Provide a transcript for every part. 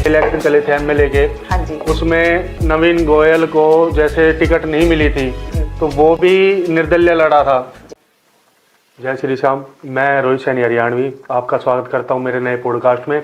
Election चले थे MLA के। हाँ जी। उसमें नवीन गोयल को जैसे टिकट नहीं मिली थी तो वो भी निर्दलीय लड़ा था। जय श्री श्याम, मैं रोहित सैनी हरियाणवी आपका स्वागत करता हूं मेरे नए पॉडकास्ट में।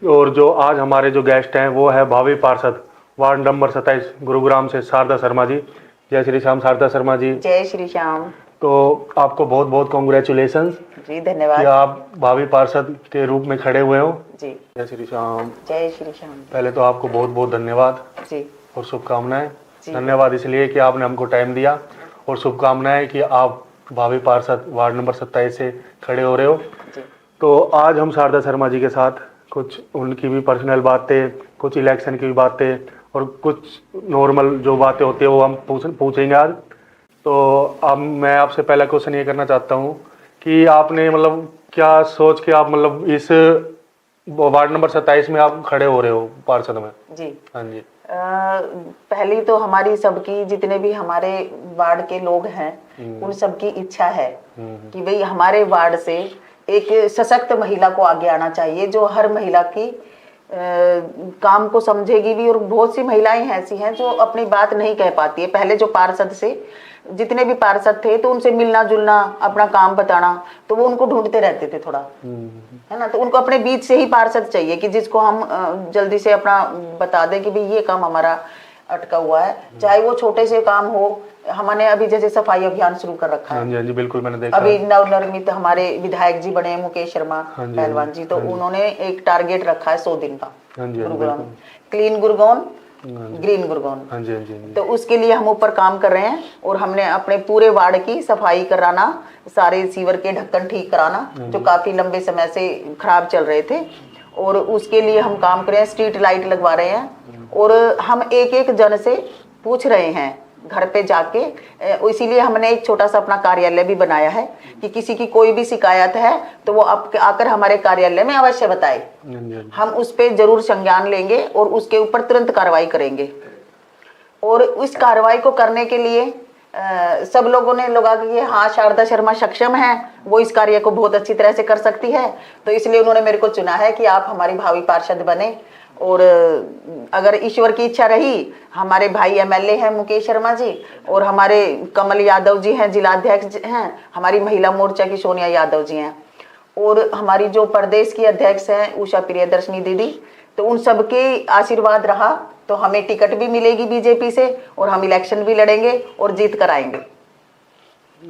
और जो आज हमारे जो गेस्ट हैं वो है भावी पार्षद वार्ड नंबर 27 गुरुग्राम से शारदा शर्मा जी। जय श्री श्याम शारदा शर्मा जी। जय श्री श्याम। तो आपको बहुत बहुत कॉन्ग्रेचुलेशंस जी धन्यवाद कि आप भावी पार्षद के रूप में खड़े हुए हो। जी। जय श्री श्याम। जय श्री श्याम। पहले तो आपको बहुत बहुत धन्यवाद जी और शुभकामनाएं। जी। धन्यवाद इसलिए कि आपने हमको टाइम दिया और शुभकामनाएं कि आप भावी पार्षद वार्ड नंबर 27 से खड़े हो रहे हो। जी। तो आज हम शारदा शर्मा जी के साथ कुछ उनकी भी पर्सनल बातें, कुछ इलेक्शन की भी बातें और कुछ नॉर्मल जो बातें होती है वो हम पूछेंगे आज। तो अब मैं आपसे पहला क्वेश्चन ये करना चाहता हूँ कि आपने मतलब क्या सोच के आप मतलब इस वार्ड नंबर 27 में आप खड़े हो रहे हो पार्षद में? जी। हाँ जी। पहली तो हमारी सबकी जितने भी हमारे वार्ड के लोग हैं उन सबकी इच्छा है कि भाई हमारे वार्ड से एक सशक्त महिला को आगे आना चाहिए जो हर महिला की काम को समझेगी भी। और बहुत सी महिलाएं ऐसी हैं जो अपनी बात नहीं कह पाती है। पहले जो पार्षद से जितने भी पार्षद थे तो उनसे मिलना जुलना, अपना काम बताना, तो वो उनको ढूंढते रहते थे थोड़ा, है ना। तो उनको अपने बीच से ही पार्षद चाहिए कि जिसको हम जल्दी से अपना बता दें कि भाई ये काम हमारा अटका हुआ है, चाहे वो छोटे से काम हो। हमने अभी जैसे सफाई अभियान शुरू कर रखा है। हाँ जी बिल्कुल, मैंने देखा। अभी नवनिर्मित हमारे विधायक जी बने हैं मुकेश शर्मा पहलवान जी, तो उन्होंने एक टारगेट रखा है 100 दिन का गुरुग्राम क्लीन गुरुग्राम ग्रीन गुरुग्राम। हाँ जी, हाँ जी। तो उसके लिए हम ऊपर काम कर रहे हैं और हमने अपने पूरे वार्ड की सफाई कराना, सारे सीवर के ढक्कन ठीक कराना जो काफी लंबे समय से खराब चल रहे थे, और उसके लिए हम काम कर रहे हैं। स्ट्रीट लाइट लगवा रहे हैं और हम एक एक जन से पूछ रहे हैं घर पे जाके। इसीलिए हमने एक छोटा सा अपना कार्यालय भी बनाया है कि किसी की कोई भी शिकायत है तो वो आकर हमारे कार्यालय में अवश्य बताए। हम उस पे जरूर संज्ञान लेंगे और उसके ऊपर तुरंत कार्रवाई करेंगे। और इस कार्रवाई को करने के लिए सब लोगों ने लगा कि हाँ शारदा शर्मा सक्षम है, वो इस कार्य को बहुत अच्छी तरह से कर सकती है, तो इसलिए उन्होंने मेरे को चुना है कि आप हमारी भावी पार्षद बने। और अगर ईश्वर की इच्छा रही, हमारे भाई एमएलए हैं मुकेश शर्मा जी और हमारे कमल यादव जी हैं जिलाध्यक्ष हैं, हमारी महिला मोर्चा की सोनिया यादव जी हैं, और हमारी जो प्रदेश की अध्यक्ष हैं उषा प्रियदर्शनी दीदी, तो उन सबके आशीर्वाद रहा तो हमें टिकट भी मिलेगी बीजेपी से और हम इलेक्शन भी लड़ेंगे और जीत कर आएंगे।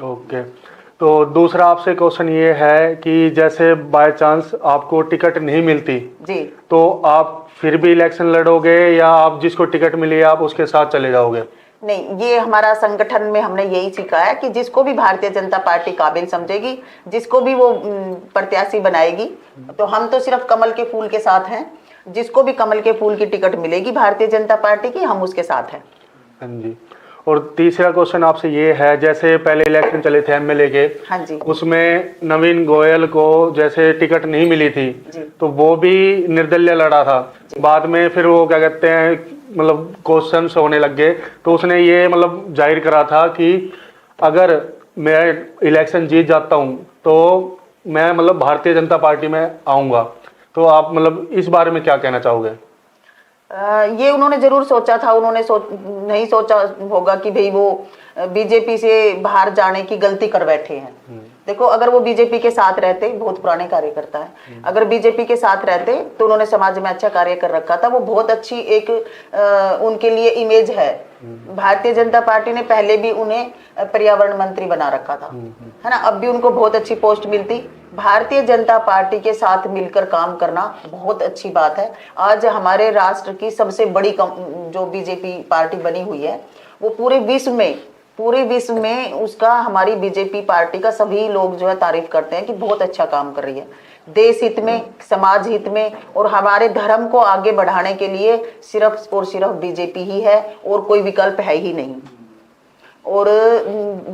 ओके, तो दूसरा आपसे क्वेश्चन ये है कि जैसे बाय चांस आपको टिकट नहीं मिलती जी, तो आप फिर भी इलेक्शन लड़ोगे या आप जिसको टिकट मिली आप उसके साथ चले जाओगे? नहीं, ये हमारा संगठन में हमने यही सीखा है कि जिसको भी भारतीय जनता पार्टी काबिल समझेगी, जिसको भी वो प्रत्याशी बनाएगी, तो हम तो सिर्फ कमल के फूल के साथ हैं। जिसको भी कमल के फूल की टिकट मिलेगी भारतीय जनता पार्टी की, हम उसके साथ हैं। हाँ जी। और तीसरा क्वेश्चन आपसे ये है, जैसे पहले इलेक्शन चले थे एमएलए के। हाँ जी। उसमें नवीन गोयल को जैसे टिकट नहीं मिली थी तो वो भी निर्दलीय लड़ा था। बाद में फिर वो क्या कहते हैं मतलब क्वेश्चंस होने लग गए तो उसने ये मतलब जाहिर करा था कि अगर मैं इलेक्शन जीत जाता हूँ तो मैं मतलब भारतीय जनता पार्टी में आऊँगा। तो आप मतलब इस बारे में क्या कहना चाहोगे? ये उन्होंने जरूर सोचा था। उन्होंने नहीं सोचा होगा कि भाई वो बीजेपी से बाहर जाने की गलती कर बैठे हैं। देखो, अगर वो बीजेपी के साथ रहते, बहुत पुराने कार्यकर्ता है, अगर बीजेपी के साथ रहते तो उन्होंने समाज में अच्छा कार्य कर रखा था। वो बहुत अच्छी एक उनके लिए इमेज है। भारतीय जनता पार्टी ने पहले भी उन्हें पर्यावरण मंत्री बना रखा था, है ना। अब भी उनको बहुत अच्छी पोस्ट मिलती। भारतीय जनता पार्टी के साथ मिलकर काम करना बहुत अच्छी बात है। आज हमारे राष्ट्र की सबसे बड़ी जो बीजेपी पार्टी बनी हुई है, वो पूरे विश्व में उसका, हमारी बीजेपी पार्टी का सभी लोग जो है तारीफ करते हैं कि बहुत अच्छा काम कर रही है। देश हित में, समाज हित में और हमारे धर्म को आगे बढ़ाने के लिए सिर्फ और सिर्फ बीजेपी ही है और कोई विकल्प है ही नहीं। और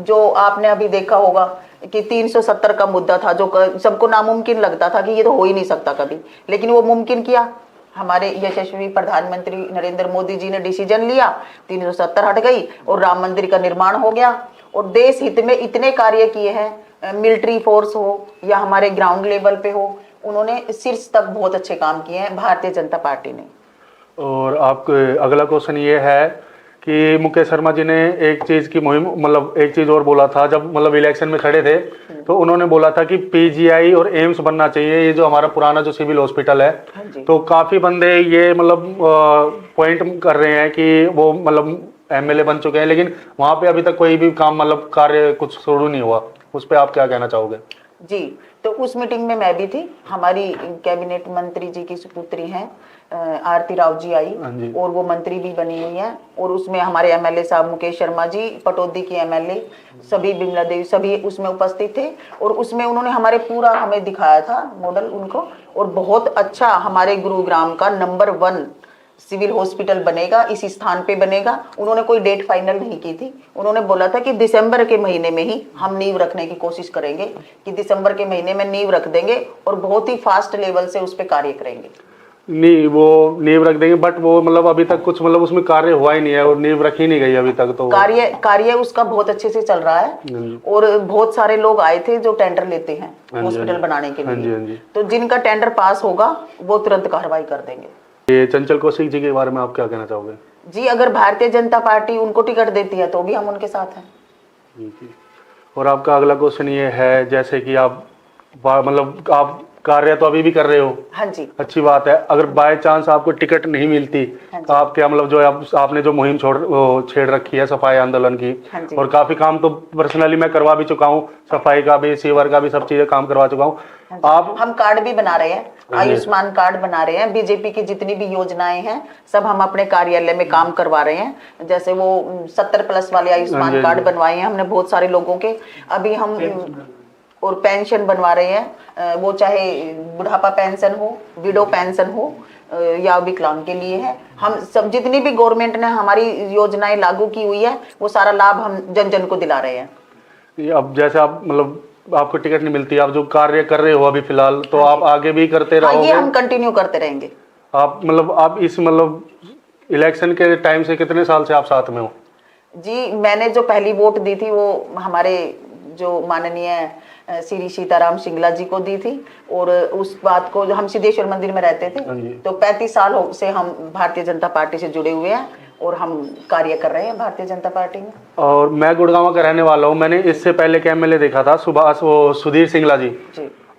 जो आपने अभी देखा होगा कि 370 का मुद्दा था जो सबको नामुमकिन लगता था कि ये तो हो ही नहीं सकता कभी, लेकिन वो मुमकिन किया। हमारे यशस्वी प्रधानमंत्री नरेंद्र मोदी जी ने डिसीजन लिया, 370 हट गई और राम मंदिर का निर्माण हो गया। और देश हित में इतने कार्य किए हैं, मिलिट्री फोर्स हो या हमारे ग्राउंड लेवल पे हो, उन्होंने शीर्ष तक बहुत अच्छे काम किए हैं भारतीय जनता पार्टी ने। और आपको अगला क्वेश्चन ये है कि मुकेश शर्मा जी ने एक चीज़ की मुहिम मतलब एक चीज़ और बोला था जब मतलब इलेक्शन में खड़े थे, तो उन्होंने बोला था कि पीजीआई और एम्स बनना चाहिए, ये जो हमारा पुराना जो सिविल हॉस्पिटल है। तो काफ़ी बंदे ये मतलब पॉइंट कर रहे हैं कि वो मतलब एमएलए बन चुके हैं, लेकिन वहाँ पे अभी तक कोई भी काम मतलब कार्य कुछ शुरू नहीं हुआ। उस पर आप क्या कहना चाहोगे? जी, तो उस मीटिंग में मैं भी थी। हमारी कैबिनेट मंत्री जी की सुपुत्री हैं आरती राव जी आई, और वो मंत्री भी बनी हुई है। और उसमें हमारे एमएलए साहब मुकेश शर्मा जी, पटौदी की एमएलए, सभी, बिमला देवी, सभी उसमें उपस्थित थे। और उसमें उन्होंने हमारे पूरा हमें दिखाया था मॉडल उनको, और बहुत अच्छा हमारे गुरुग्राम का नंबर 1 सिविल हॉस्पिटल बनेगा, इसी स्थान पे बनेगा। उन्होंने कोई डेट फाइनल नहीं की थी। उन्होंने बोला था कि दिसंबर के महीने में ही हम नींव रखने की कोशिश करेंगे, कि दिसंबर के महीने में नींव रख देंगे और बहुत ही फास्ट लेवल से उस पर कार्य करेंगे। नहीं, वो नींव रख देंगे, बट वो मतलब अभी तक कुछ मतलब उसमें कार्य हुआ ही नहीं है और नींव रखी नहीं गई अभी तक। तो कार्य उसका बहुत अच्छे से चल रहा है, और बहुत सारे लोग आए थे जो टेंडर लेते हैं हॉस्पिटल बनाने के लिए। तो जिनका टेंडर पास होगा वो तुरंत कार्रवाई कर देंगे। ये चंचल कौशिक जी के बारे में आप क्या कहना चाहोगे? जी, अगर भारतीय जनता पार्टी उनको टिकट देती है तो भी हम उनके साथ हैं। जी। और आपका अगला क्वेश्चन ये है, जैसे कि आप मतलब आप कार्य तो अभी भी कर रहे हो, हाँ जी, अच्छी बात है। अगर बाय चांस आपको टिकट नहीं मिलती, तो आप क्या मतलब जो आपने जो मुहिम छेड़ रखी है सफाई आंदोलन की, और काफी काम तो पर्सनली मैं करवा भी चुका हूँ, सफाई का भी, सीवर का भी, सब चीजें काम करवा चुका हूँ। हम कार्ड भी बना रहे हैं, आयुष्मान कार्ड बना रहे हैं। बीजेपी की जितनी भी योजनाएं हैं सब हम अपने कार्यालय में काम करवा रहे हैं। जैसे वो 70+ वाले आयुष्मान कार्ड बनवाए हैं हमने बहुत सारे लोगों के। अभी हम और पेंशन बनवा रहे हैं, वो चाहे बुढ़ापा पेंशन हो, विडो पेंशन हो, या विकलांग के लिए है। हम सब जितनी भी गवर्नमेंट ने हमारी योजनाएं लागू की हुई है वो सारा लाभ हम जन जन को दिला रहे हैं। अब जैसे आप मतलब आपको टिकट नहीं मिलती, आप जो कार्य कर रहे हो अभी फिलहाल, तो आप आगे भी करते रहोगे? ये हम कंटिन्यू करते रहेंगे। आप मतलब आप इस मतलब इलेक्शन के टाइम से कितने साल से आप साथ में हो? जी, मैंने जो पहली वोट दी थी वो हमारे जो माननीय श्री सीताराम सिंगला जी को दी थी, और उस बात को हम सिद्धेश्वर मंदिर में रहते थे, तो 35 साल से हम भारतीय जनता पार्टी से जुड़े हुए हैं और हम कार्य कर रहे हैं भारतीय जनता पार्टी में। और मैं गुड़गांव का रहने वाला हूँ। मैंने इससे पहले के एमएलए देखा था सुभाष, वो सुधीर सिंगला जी।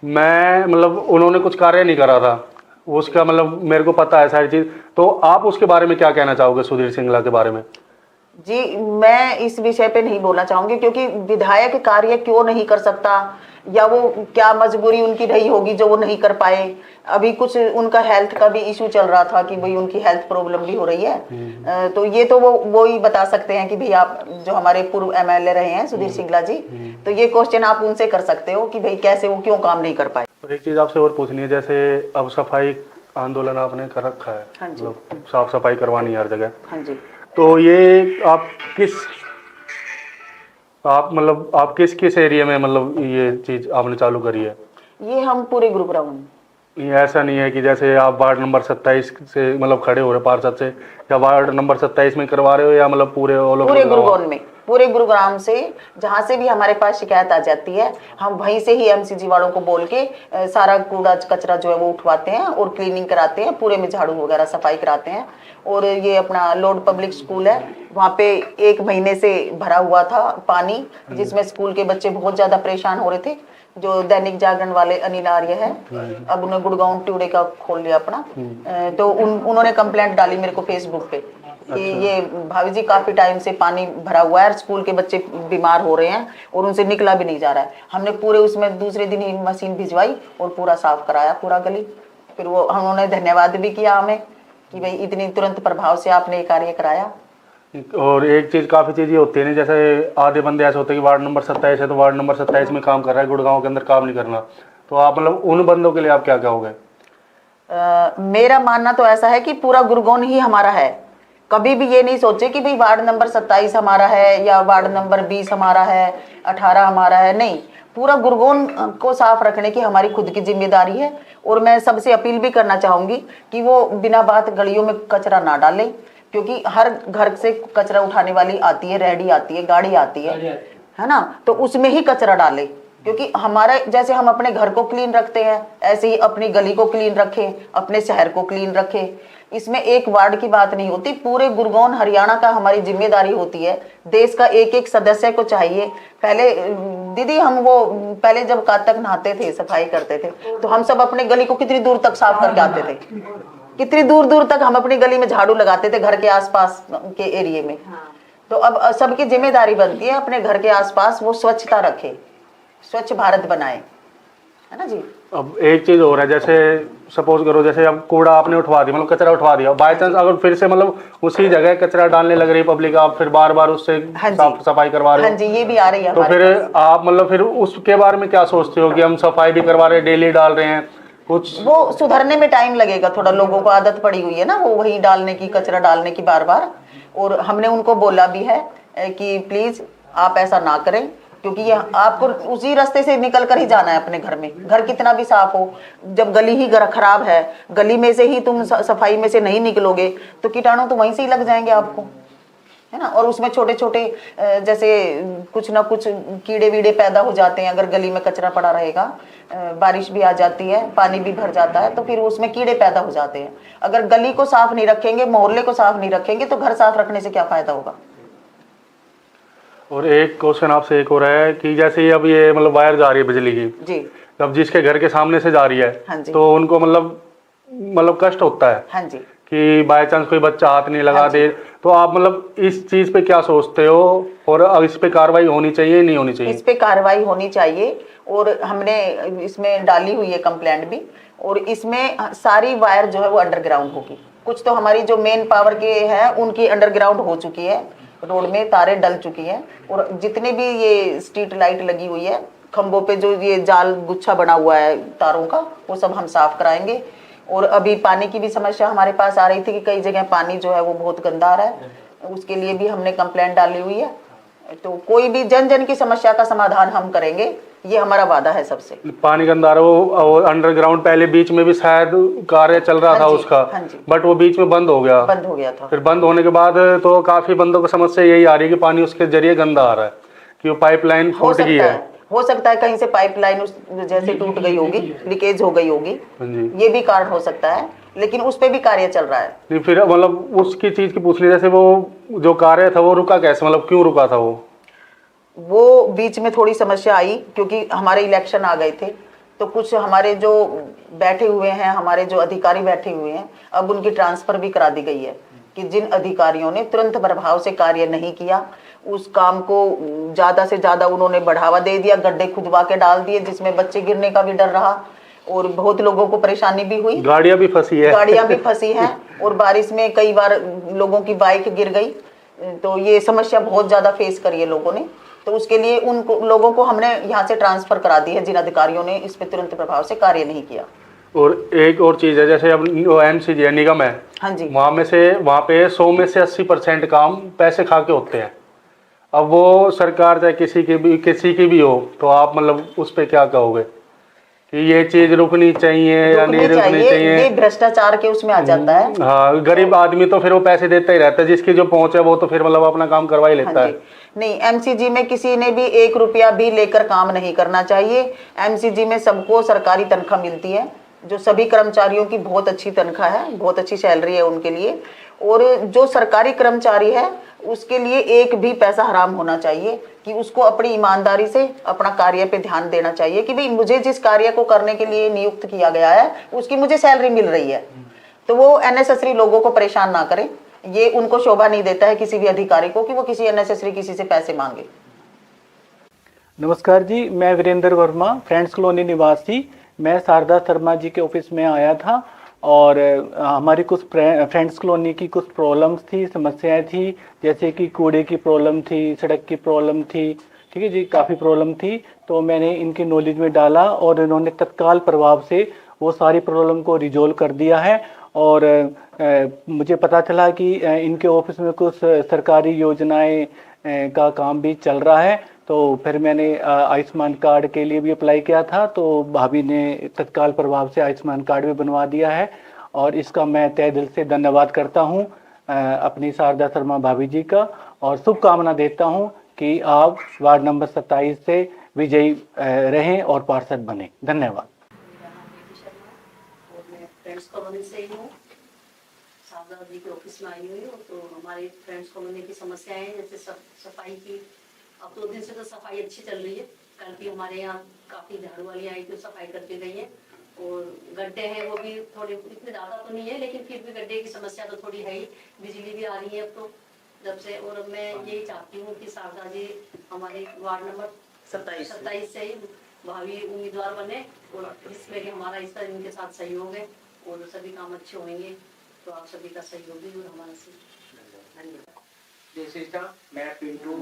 मैं मतलब उन्होंने कुछ कार्य नहीं करा था उसका, मतलब मेरे को पता है सारी चीज। तो आप उसके बारे में क्या कहना चाहोगे, सुधीर सिंगला के बारे में? जी, मैं इस विषय पे नहीं बोलना चाहूंगी, क्योंकि विधायक कार्य क्यों नहीं कर सकता, या वो क्या मजबूरी उनकी रही होगी जो वो नहीं कर पाए। अभी कुछ उनका हेल्थ का भी इशू चल रहा था कि भाई उनकी हेल्थ प्रॉब्लम भी हो रही है। तो ये तो वो ही बता सकते हैं कि भाई आप जो हमारे पूर्व एमएलए रहे हैं सुधीर सिंगला जी, तो ये क्वेश्चन आप उनसे कर सकते हो कि भाई कैसे वो क्यों काम नहीं कर पाए। और एक चीज आपसे और पूछनी है, जैसे अब सफाई आंदोलन आपने कर रखा है, मतलब साफ सफाई करवानी है हर जगह। हाँ जी। तो ये आप किस एरिया में मतलब ये चीज आपने चालू करी है? ये हम पूरे गुरुग्राम में। ये ऐसा नहीं है कि जैसे आप वार्ड नंबर 27 से मतलब खड़े हो रहे पार्षद से, या वार्ड नंबर 27 में करवा रहे हो, या मतलब पूरे गुरुग्राम में, पूरे गुरुग्राम से जहाँ से भी हमारे पास शिकायत आ जाती है हम वहीं से ही एमसीजी वालों को बोल के सारा कूड़ा कचरा जो है वो उठवाते हैं और क्लीनिंग कराते हैं, पूरे में झाड़ू वगैरह सफाई कराते हैं। और ये अपना लोड पब्लिक स्कूल है, वहाँ पे 1 महीने से भरा हुआ था पानी, जिसमें स्कूल के बच्चे बहुत ज्यादा परेशान हो रहे थे। जो दैनिक जागरण वाले अनिल आर्य है, अब उन्होंने गुड़गांव ट्यूडे का खोल लिया अपना, तो उन्होंने कंप्लेंट डाली मेरे को फेसबुक पे कि ये भाभी जी काफी टाइम से पानी भरा हुआ है, स्कूल के बच्चे बीमार हो रहे हैं और उनसे निकला भी नहीं जा रहा है। हमने पूरे उसमें दूसरे दिन ही मशीन भिजवाई और पूरा साफ कराया पूरा गली। फिर वो उन्होंने धन्यवाद भी किया हमें कि भाई इतनी तुरंत प्रभाव से आपने ये कार्य कराया। और एक चीज, काफी चीजें होती है ना, जैसे आधे बंदे ऐसे होते हैं कि वार्ड नंबर 27 है तो वार्ड नंबर 27 में काम कर रहा है, गुड़गांव के अंदर काम नहीं करना। तो आप मतलब उन बंदों के लिए आप क्या कहोगे? मेरा मानना तो ऐसा है कि पूरा गुड़गांव ही हमारा है। कभी भी ये नहीं सोचे कि भाई वार्ड नंबर 27 हमारा है या वार्ड नंबर 20 हमारा है, 18 हमारा है, नहीं, पूरा गुड़गांव को साफ रखने की हमारी खुद की जिम्मेदारी है। और मैं सबसे अपील भी करना चाहूंगी कि वो बिना बात गलियों में कचरा ना डालें, क्योंकि हर घर से कचरा उठाने वाली आती है, रेहड़ी आती है, गाड़ी आती है ना, तो उसमें ही कचरा डाले। क्योंकि हमारा जैसे हम अपने घर को क्लीन रखते हैं, ऐसे ही अपनी गली को क्लीन रखें, अपने शहर को क्लीन रखें। इसमें एक वार्ड की बात नहीं होती, पूरे गुड़गांव हरियाणा का हमारी जिम्मेदारी होती है। देश का एक एक सदस्य को चाहिए। पहले दीदी हम वो पहले जब कातक नहाते थे, सफाई करते थे, तो हम सब अपने गली को कितनी दूर तक साफ करके आते थे, कितनी दूर दूर तक हम अपनी गली में झाड़ू लगाते थे, घर के आसपास के एरिया में। तो अब सबकी जिम्मेदारी बनती है अपने घर के आसपास वो स्वच्छता रखे, स्वच्छ भारत बनाए, है ना जी। अब एक चीज और है, जैसे सपोज करो जैसे अब कूड़ा आपने उठवा दिया, मतलब कचरा उठवा दिया, बाय चांस अगर फिर से मतलब उसी जगह कचरा डालने लग रही पब्लिक, आप फिर बार बार उससे साफ सफाई करवा रहे हो। हाँ जी, ये भी आ रही है। तो फिर आप मतलब फिर उसके बारे में क्या सोचते हो कि हम सफाई भी करवा रहे हैं, डेली डाल रहे हैं, कुछ वो सुधरने में टाइम लगेगा थोड़ा, लोगों को आदत पड़ी हुई है ना वो वही डालने की, कचरा डालने की बार बार। और हमने उनको बोला भी है कि प्लीज आप ऐसा ना करें, क्योंकि ये आपको उसी रास्ते से निकल कर ही जाना है अपने घर में। घर कितना भी साफ हो, जब गली ही खराब है, गली में से ही तुम सफाई में से नहीं निकलोगे तो कीटाणु तो वहीं से ही लग जाएंगे आपको, है ना। और उसमें छोटे छोटे जैसे कुछ ना कुछ कीड़े वीड़े पैदा हो जाते हैं। अगर गली में कचरा पड़ा रहेगा, बारिश भी आ जाती है, पानी भी भर जाता है, तो फिर उसमें कीड़े पैदा हो जाते हैं। अगर गली को साफ नहीं रखेंगे, मोहल्ले को साफ नहीं रखेंगे, तो घर साफ रखने से क्या फायदा होगा। और एक क्वेश्चन आपसे एक हो रहा है कि जैसे अब ये मतलब वायर जा रही है बिजली की जी, अब जिसके घर के सामने से जा रही है, हाँ जी, तो उनको मतलब कष्ट होता है, हाँ जी, कि बाय चांस कोई बच्चा हाथ नहीं लगा दे, तो आप मतलब इस चीज पे क्या सोचते हो, और अब इस पे कार्रवाई होनी चाहिए नहीं होनी चाहिए? इस पे कार्रवाई होनी चाहिए, और हमने इसमें डाली हुई है कंप्लेंट भी। और इसमें सारी वायर जो है वो अंडरग्राउंड होगी। कुछ तो हमारी जो मेन पावर के हैं उनकी अंडरग्राउंड हो चुकी है, रोड में तारें डल चुकी हैं। और जितने भी ये स्ट्रीट लाइट लगी हुई है, खंभों पे जो ये जाल गुच्छा बना हुआ है तारों का, वो सब हम साफ कराएंगे। और अभी पानी की भी समस्या हमारे पास आ रही थी कि कई जगह पानी जो है वो बहुत गंदा आ रहा है, उसके लिए भी हमने कंप्लेंट डाली हुई है। तो कोई भी जन जन की समस्या का समाधान हम करेंगे, ये हमारा वादा है सबसे। पानी गंदा रहा वो अंडरग्राउंड पहले बीच में भी शायद कार्य चल रहा था उसका, बट वो बीच में बंद हो गया था। फिर बंद होने के बाद तो काफी बंदों को समस्या यही आ रही है कि पानी उसके जरिए गंदा आ रहा है, कि वो पाइपलाइन फूट गई है। हो सकता है कहीं से पाइपलाइन जैसे टूट गई होगी, लीकेज हो गई होगी, ये भी कारण हो सकता है, लेकिन उस पे भी कार्य चल रहा है। नहीं फिर मतलब उसकी चीज की पूछनी, जैसे वो जो कार्य था वो रुका कैसे, मतलब क्यों रुका था? वो बीच में थोड़ी समस्या आई क्योंकि हमारे इलेक्शन आ गए थे, तो कुछ हमारे जो बैठे हुए हैं, हमारे जो अधिकारी बैठे हुए हैं, अब उनकी ट्रांसफर भी करा दी गई है कि जिन अधिकारियों ने तुरंत प्रभाव से कार्य नहीं किया, उस काम को ज्यादा से ज्यादा उन्होंने बढ़ावा दे दिया, गड्ढे खुदवा के डाल दिए जिसमें बच्चे गिरने का भी डर रहा और बहुत लोगों को परेशानी भी हुई। गाड़ियां भी फंसी है और बारिश में कई बार लोगों की बाइक गिर गई, तो ये समस्या बहुत ज्यादा फेस करी है लोगों ने। तो उसके लिए उन लोगों को हमने यहाँ से ट्रांसफर करा दी है जिन अधिकारियों ने इस पे तुरंत प्रभाव से कार्य नहीं किया। और एक और चीज है, जैसे अब एमसीजी है, निगम है, हाँ जी, वहाँ पे 100 में से 80% काम पैसे खा के होते हैं। अब वो सरकार चाहे किसी की भी हो, तो आप मतलब उस पे क्या कहोगे कि ये चीज रुकनी चाहिए या नहीं रुकनी चाहिए? ये भ्रष्टाचार के उसमें आ जाता है। हाँ, गरीब आदमी तो फिर वो पैसे देता ही रहता है, जिसकी जो पहुंच है वो तो फिर मतलब अपना काम करवा ही लेता है। नहीं, एमसीजी में किसी ने भी 1 रुपया भी लेकर काम नहीं करना चाहिए। एमसीजी में सबको सरकारी तनख्वाह मिलती है, जो सभी कर्मचारियों की बहुत अच्छी तनख्वाह है, बहुत अच्छी सैलरी है उनके लिए। और जो सरकारी कर्मचारी है उसके लिए एक भी पैसा हराम होना चाहिए, कि उसको अपनी ईमानदारी से अपना कार्य पे ध्यान देना चाहिए कि भाई मुझे जिस कार्य को करने के लिए नियुक्त किया गया है उसकी मुझे सैलरी मिल रही है। तो वो अननेसेसरी लोगों को परेशान ना करें, ये उनको शोभा नहीं देता है किसी भी अधिकारी को कि वो किसी अननेसेसरी किसी से पैसे मांगे। नमस्कार जी, मैं वीरेंद्र वर्मा, फ्रेंड्स कॉलोनी निवासी। मैं शारदा शर्मा जी के ऑफिस में आया था और हमारी कुछ फ्रेंड्स कॉलोनी की कुछ प्रॉब्लम्स थी, समस्याएं थी, जैसे कि कूड़े की प्रॉब्लम थी, सड़क की प्रॉब्लम थी, ठीक है जी, काफ़ी प्रॉब्लम थी। तो मैंने इनकी नॉलेज में डाला और इन्होंने तत्काल प्रभाव से वो सारी प्रॉब्लम को रिजोल्व कर दिया है। और मुझे पता चला कि इनके ऑफिस में कुछ सरकारी योजनाएं का काम भी चल रहा है। तो फिर मैंने आयुष्मान कार्ड के लिए भी अप्लाई किया था, तो भाभी ने तत्काल प्रभाव से आयुष्मान कार्ड भी बनवा दिया है और इसका मैं तहे दिल से धन्यवाद करता हूं अपनी शारदा शर्मा भाभी जी का, और शुभकामना देता हूं कि आप वार्ड नंबर 27 से विजयी रहें और पार्षद बने। धन्यवाद। और मैं फ्रेंड्स कॉलोनी से ही हूँ, शारदा जी के ऑफिस में आई हुई हूँ। तो हमारी फ्रेंड्स कॉलोनी की समस्याएं हैं, जैसे सफाई की। अब 2 दिन से तो सफाई अच्छी चल रही है। कल भी हमारे यहाँ काफ़ी झाड़ू वाली आई थी, सफाई करती रही है। और गड्ढे हैं वो भी थोड़े, इतने ज़्यादा तो नहीं है, लेकिन फिर भी गड्ढे की समस्या तो थोड़ी है ही। बिजली भी आ रही है अब तो जब से। और मैं यही चाहती हूँ कि शारदा जी हमारे वार्ड नंबर 27 से ही भावी उम्मीदवार बने, और जिसमें कि हमारा इसका इनके साथ सहयोग है और सभी काम अच्छे होंगे। तो आप सभी का सहयोग भी और हमारा से धन्यवाद। जय श्री राम। मैं पिंटू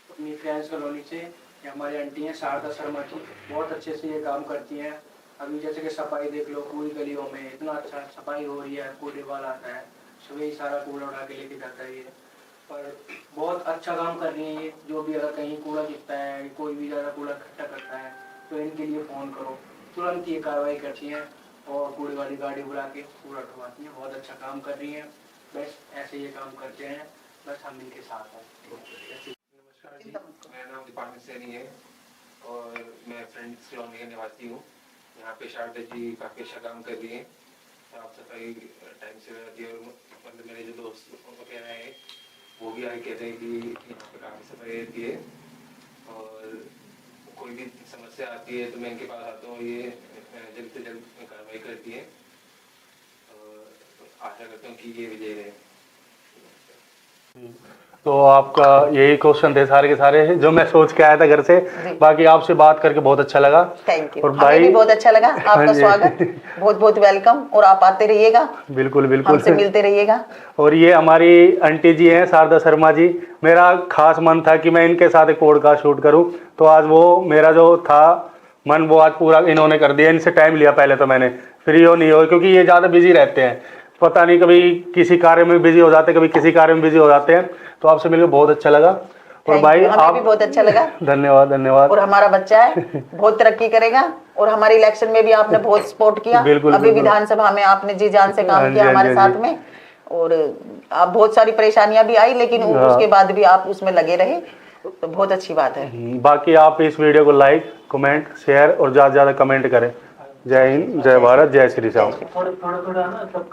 अपनी फ्रेंड्स कॉलोनी से। ये हमारी आंटी हैं शारदा शर्मा जी, बहुत अच्छे से ये काम करती हैं। अभी जैसे कि सफाई देख लो, पूरी गलियों में इतना अच्छा सफाई हो रही है। कूड़े वाला आता है, सुबह ही सारा कूड़ा उड़ा के लेके जाता है ये। पर बहुत अच्छा काम कर रही है ये। जो भी अगर कहीं कूड़ा दिखता है, कोई भी ज़्यादा कूड़ा इकट्ठा करता है, तो इनके लिए फ़ोन करो, तुरंत ये कार्रवाई करती हैं और कूड़े वाली गाड़ी बुला के कूड़ा उठवाती हैं। बहुत अच्छा काम कर रही हैं। बस ऐसे ये काम करते हैं, बस हम इनके साथ हैं। नमस्कार जी, मेरा नाम दीपांकर सैनी है और मैं फ्रेंड्स कॉलोनी का निवासी हूँ। यहाँ पे शारदा जी काफ़ी अच्छा काम कर रही हैं, साफ सफाई टाइम से रहती है। और मतलब मेरे जो दोस्त उनको कहना है, वो भी आगे कहते हैं कि यहाँ पे काफ़ी सफाई रहती है। और कोई भी समस्या आती है तो मैं इनके पास आता हूँ, ये जल्द से जल्द कार्रवाई करती है। और आशा करता हूँ कि ये विजय रहे। तो आपका यही क्वेश्चन थे सारे के सारे जो मैं सोच के आया था घर से। बाकी आपसे बात करके बहुत अच्छा लगा। थैंक यू, और हमें भाई भी बहुत अच्छा लगा। हाँ आपका जी। स्वागत, बहुत बहुत वेलकम। और आप आते रहिएगा, बिल्कुल बिल्कुल हमसे मिलते रहिएगा। और ये हमारी आंटी जी हैं शारदा शर्मा जी। मेरा खास मन था कि मैं इनके साथ एक पॉडकास्ट शूट करूं, तो आज वो मेरा जो था मन वो आज पूरा इन्होंने कर दिया। इनसे टाइम लिया पहले तो मैंने, फिर ये नहीं हो, क्योंकि ये ज़्यादा बिजी रहते हैं। पता नहीं कभी किसी कार्य में बिजी हो जाते हैं, कभी किसी कार्य में बिजी हो जाते हैं। तो आपसे मिलकर बहुत अच्छा लगा। और Thank भाई you, हमें आप भी बहुत अच्छा लगा। धन्यवाद धन्यवाद। और हमारा बच्चा है, बहुत तरक्की करेगा। और हमारे इलेक्शन में भी आपने बहुत सपोर्ट किया। बिल्कुल, अभी बिल्कुल। विधानसभा में आपने जी जान से हाँ काम जी, किया हाँ हमारे जी, साथ हाँ में। और आप बहुत सारी परेशानियां भी आई, लेकिन उसके बाद भी आप उसमें लगे रहे, तो बहुत अच्छी बात है। बाकी आप इस वीडियो को लाइक, कमेंट, शेयर और ज़्यादा से ज़्यादा कमेंट करें। जय हिंद, जय भारत, जय श्री राम। थोड़ा थोड़ा ना सब